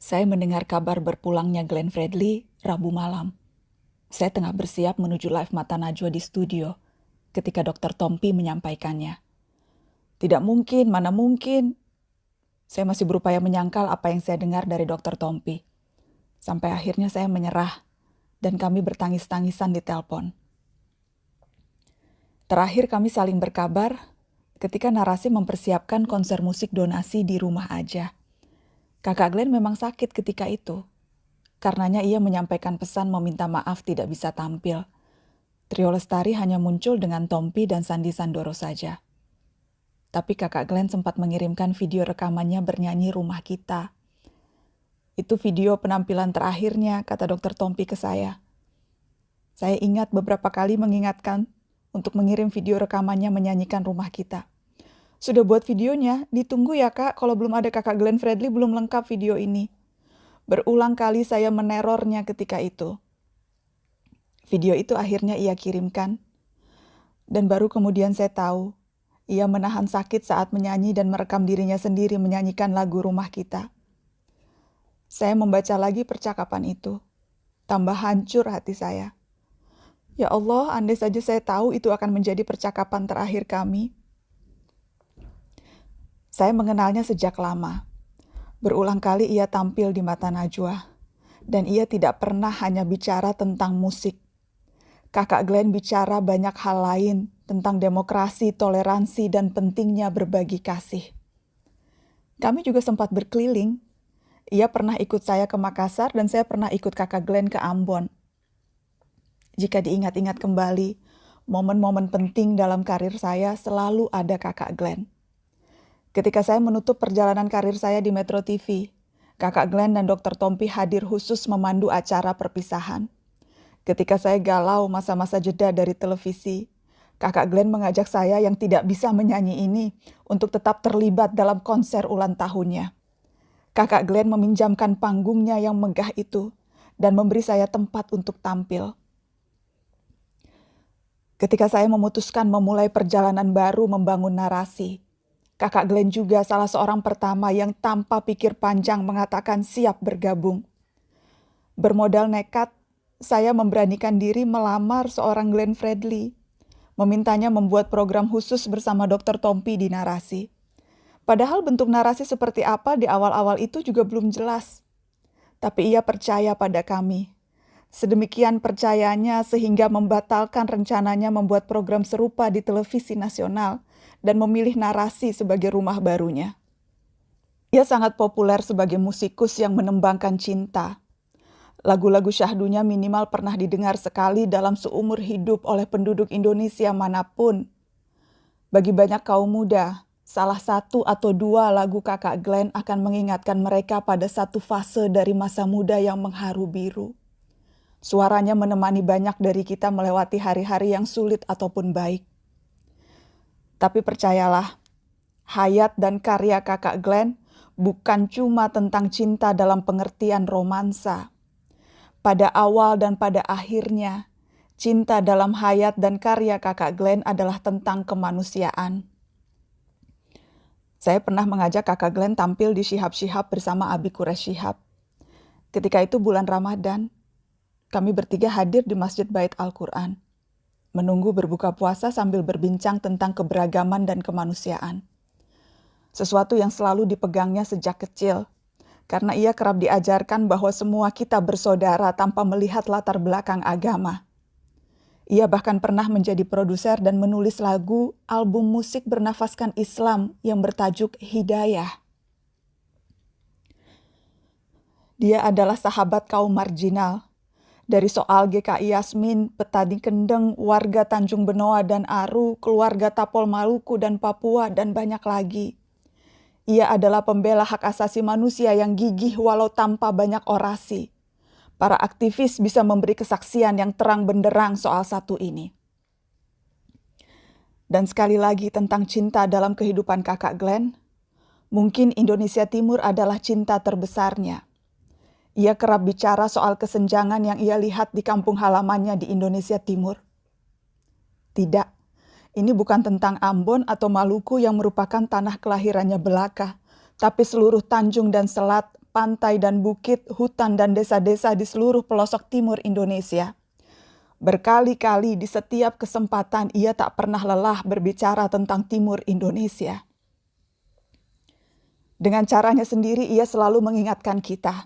Saya mendengar kabar berpulangnya Glenn Fredly Rabu malam. Saya tengah bersiap menuju live Mata Najwa di studio ketika Dr. Tompi menyampaikannya. Tidak mungkin, mana mungkin. Saya masih berupaya menyangkal apa yang saya dengar dari Dr. Tompi. Sampai akhirnya saya menyerah dan kami bertangis-tangisan di telepon. Terakhir kami saling berkabar ketika Narasi mempersiapkan konser musik donasi di rumah aja. Kakak Glenn memang sakit ketika itu. Karenanya ia menyampaikan pesan meminta maaf tidak bisa tampil. Trio Lestari hanya muncul dengan Tompi dan Sandi Sandoro saja. Tapi kakak Glenn sempat mengirimkan video rekamannya bernyanyi Rumah Kita. Itu video penampilan terakhirnya, kata Dr. Tompi ke saya. Saya ingat beberapa kali mengingatkan untuk mengirim video rekamannya menyanyikan Rumah Kita. Sudah buat videonya, ditunggu ya kak, kalau belum ada kakak Glenn Fredly belum lengkap video ini. Berulang kali saya menerornya ketika itu. Video itu akhirnya ia kirimkan. Dan baru kemudian saya tahu, ia menahan sakit saat menyanyi dan merekam dirinya sendiri menyanyikan lagu Rumah Kita. Saya membaca lagi percakapan itu. Tambah hancur hati saya. Ya Allah, andai saja saya tahu itu akan menjadi percakapan terakhir kami. Saya mengenalnya sejak lama. Berulang kali ia tampil di Mata Najwa. Dan ia tidak pernah hanya bicara tentang musik. Kakak Glenn bicara banyak hal lain tentang demokrasi, toleransi, dan pentingnya berbagi kasih. Kami juga sempat berkeliling. Ia pernah ikut saya ke Makassar dan saya pernah ikut kakak Glenn ke Ambon. Jika diingat-ingat kembali, momen-momen penting dalam karir saya selalu ada kakak Glenn. Ketika saya menutup perjalanan karir saya di Metro TV, kakak Glenn dan Dr. Tompi hadir khusus memandu acara perpisahan. Ketika saya galau masa-masa jeda dari televisi, kakak Glenn mengajak saya yang tidak bisa menyanyi ini untuk tetap terlibat dalam konser ulang tahunnya. Kakak Glenn meminjamkan panggungnya yang megah itu dan memberi saya tempat untuk tampil. Ketika saya memutuskan memulai perjalanan baru membangun narasi, kakak Glenn juga salah seorang pertama yang tanpa pikir panjang mengatakan siap bergabung. Bermodal nekat, saya memberanikan diri melamar seorang Glenn Fredly, memintanya membuat program khusus bersama Dr. Tompi di Narasi. Padahal bentuk narasi seperti apa di awal-awal itu juga belum jelas. Tapi ia percaya pada kami. Sedemikian percayanya sehingga membatalkan rencananya membuat program serupa di televisi nasional dan memilih Narasi sebagai rumah barunya. Ia sangat populer sebagai musikus yang menembangkan cinta. Lagu-lagu syahdunya minimal pernah didengar sekali dalam seumur hidup oleh penduduk Indonesia manapun. Bagi banyak kaum muda, salah satu atau dua lagu kakak Glenn akan mengingatkan mereka pada satu fase dari masa muda yang mengharu biru. Suaranya menemani banyak dari kita melewati hari-hari yang sulit ataupun baik. Tapi percayalah, hayat dan karya kakak Glenn bukan cuma tentang cinta dalam pengertian romansa. Pada awal dan pada akhirnya, cinta dalam hayat dan karya kakak Glenn adalah tentang kemanusiaan. Saya pernah mengajak kakak Glenn tampil di Syihab Syihab bersama Abi Quraish Syihab. Ketika itu bulan Ramadan, kami bertiga hadir di Masjid Bait Al-Quran, menunggu berbuka puasa sambil berbincang tentang keberagaman dan kemanusiaan. Sesuatu yang selalu dipegangnya sejak kecil, karena ia kerap diajarkan bahwa semua kita bersaudara tanpa melihat latar belakang agama. Ia bahkan pernah menjadi produser dan menulis lagu album musik bernafaskan Islam yang bertajuk Hidayah. Dia adalah sahabat kaum marginal. Dari soal GKI Yasmin, petani Kendeng, warga Tanjung Benoa dan Aru, keluarga Tapol Maluku dan Papua, dan banyak lagi. Ia adalah pembela hak asasi manusia yang gigih walau tanpa banyak orasi. Para aktivis bisa memberi kesaksian yang terang benderang soal satu ini. Dan sekali lagi tentang cinta dalam kehidupan kakak Glenn, mungkin Indonesia Timur adalah cinta terbesarnya. Ia kerap bicara soal kesenjangan yang ia lihat di kampung halamannya di Indonesia Timur. Tidak. Ini bukan tentang Ambon atau Maluku yang merupakan tanah kelahirannya belaka, tapi seluruh tanjung dan selat, pantai dan bukit, hutan dan desa-desa di seluruh pelosok timur Indonesia. Berkali-kali di setiap kesempatan ia tak pernah lelah berbicara tentang timur Indonesia. Dengan caranya sendiri ia selalu mengingatkan kita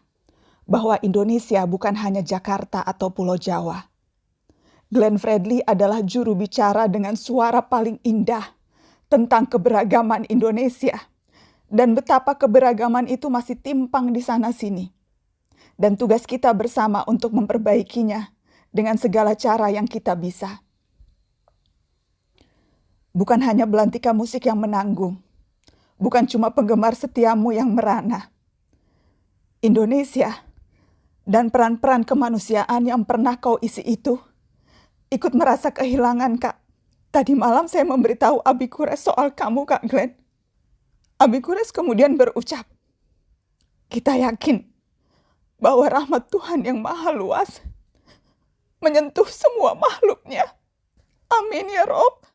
bahwa Indonesia bukan hanya Jakarta atau Pulau Jawa. Glenn Fredly adalah juru bicara dengan suara paling indah tentang keberagaman Indonesia. Dan betapa keberagaman itu masih timpang di sana-sini. Dan tugas kita bersama untuk memperbaikinya dengan segala cara yang kita bisa. Bukan hanya belantika musik yang menanggung. Bukan cuma penggemar setiamu yang merana. Indonesia dan peran-peran kemanusiaan yang pernah kau isi itu ikut merasa kehilangan, Kak. Tadi malam saya memberitahu Abi Kures soal kamu, Kak Glenn. Abi Kures kemudian berucap, kita yakin bahwa rahmat Tuhan yang maha luas menyentuh semua makhluknya. Amin ya Rob.